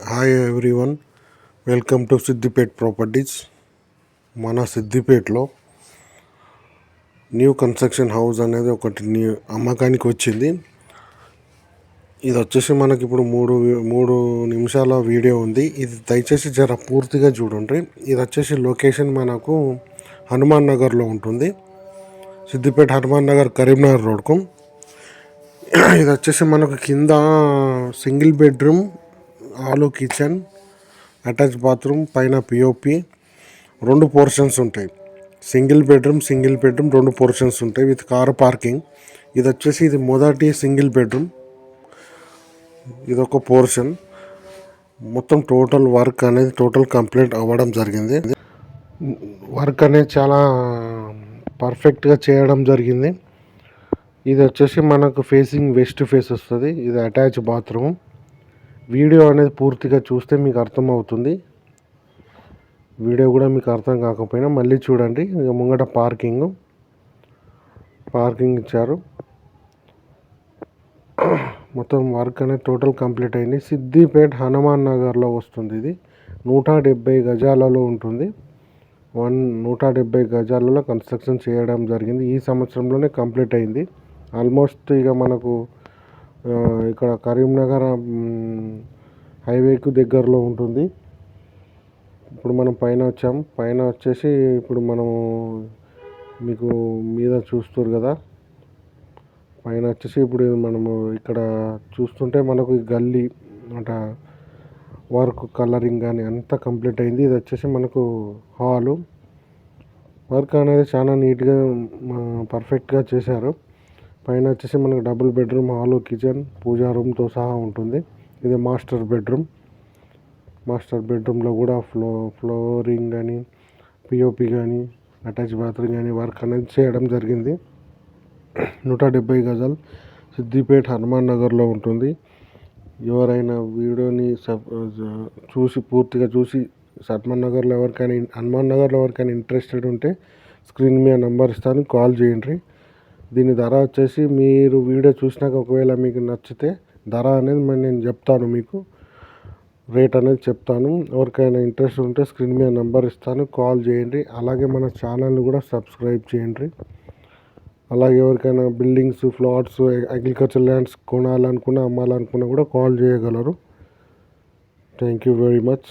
Hi everyone, welcome to Siddipet properties. మన సిద్దిపేటలో new construction house అనేది ఒకటి అమ్మకానికి వచ్చింది. ఇది వచ్చేసి మనకి ఇప్పుడు మూడు నిమిషాల వీడియో ఉంది. ఇది దయచేసి జర పూర్తిగా చూడండి. ఇది వచ్చేసి లొకేషన్ మనకు హనుమాన్ నగర్లో ఉంటుంది. సిద్దిపేట హనుమాన్ నగర్ కరీంనగర్ రోడ్కు. ఇది వచ్చేసి మనకు కింద సింగిల్ బెడ్రూమ్, ఆలు కిచెన్, అటాచ్ బాత్రూమ్, పైన పిఓపి, 2 పోర్షన్స్ ఉంటాయి. సింగిల్ బెడ్రూమ్ 2 పోర్షన్స్ ఉంటాయి విత్ కార్ పార్కింగ్. ఇది వచ్చేసి ఇది మొదటి సింగిల్ బెడ్రూమ్, ఇదొక పోర్షన్. మొత్తం టోటల్ వర్క్ అనేది కంప్లీట్ అవ్వడం జరిగింది. వర్క్ అనేది చాలా పర్ఫెక్ట్గా చేయడం జరిగింది. ఇది వచ్చేసి మనకు ఫేసింగ్ వెస్ట్ ఫేస్ వస్తుంది. ఇది అటాచ్ బాత్రూమ్. వీడియో అనేది పూర్తిగా చూస్తే మీకు అర్థమవుతుంది. వీడియో కూడా మీకు అర్థం కాకపోయినా మళ్ళీ చూడండి. ముంగట పార్కింగ్ ఇచ్చారు. మొత్తం వర్క్ అనేది టోటల్ కంప్లీట్ అయింది. సిద్దిపేట హనుమాన్ నగర్లో వస్తుంది. ఇది 170 గజాలలో ఉంటుంది. 170 గజాలలో కన్స్ట్రక్షన్ చేయడం జరిగింది. ఈ సంవత్సరంలోనే కంప్లీట్ అయింది. ఆల్మోస్ట్ ఇక మనకు ఇక్కడ కరీంనగర్ హైవేకు దగ్గరలో ఉంటుంది. ఇప్పుడు మనం పైన వచ్చాం. పైన వచ్చేసి ఇప్పుడు మనము మీకు మీద చూస్తారు కదా, పైన వచ్చేసి ఇప్పుడు మనము ఇక్కడ చూస్తుంటే మనకు గల్లీ అంట వర్క్ కలరింగ్ కానీ అంతా కంప్లీట్ అయింది. ఇది వచ్చేసి మనకు హాలు. వర్క్ అనేది చాలా నీట్గా పర్ఫెక్ట్గా చేశారు. పైన వచ్చేసి మనకు డబుల్ బెడ్రూమ్, హాలు, కిచెన్, పూజా రూమ్తో సహా ఉంటుంది. ఇది మాస్టర్ బెడ్రూమ్లో కూడా ఫ్లోరింగ్ కానీ, పిఓపి కానీ, అటాచ్ బాత్రూమ్ కానీ వర్క్ అనేది చేయడం జరిగింది. 170 గజాలు సిద్దిపేట హనుమాన్ నగర్లో ఉంటుంది. ఎవరైనా వీడియోని పూర్తిగా చూసి హనుమాన్ నగర్లో ఎవరికైనా ఇంట్రెస్టెడ్ ఉంటే స్క్రీన్ మీద నెంబర్ ఇస్తాను, కాల్ చేయండి. దీని ధర వచ్చేసి మీరు వీడియో చూసినాక ఒకవేళ మీకు నచ్చితే ధర అనేది నేను చెప్తాను, మీకు రేట్ అనేది చెప్తాను. ఎవరికైనా ఇంట్రెస్ట్ ఉంటే స్క్రీన్ మీద నెంబర్ ఇస్తాను, కాల్ చేయండి. అలాగే మన ఛానల్ని కూడా సబ్స్క్రైబ్ చేయండి. అలాగే ఎవరికైనా బిల్డింగ్స్, ఫ్లాట్స్, అగ్రికల్చర్ ల్యాండ్స్ కొనాలనుకున్నా, అమ్మాలనుకున్నా కూడా కాల్ చేయగలరు. Thank you very much.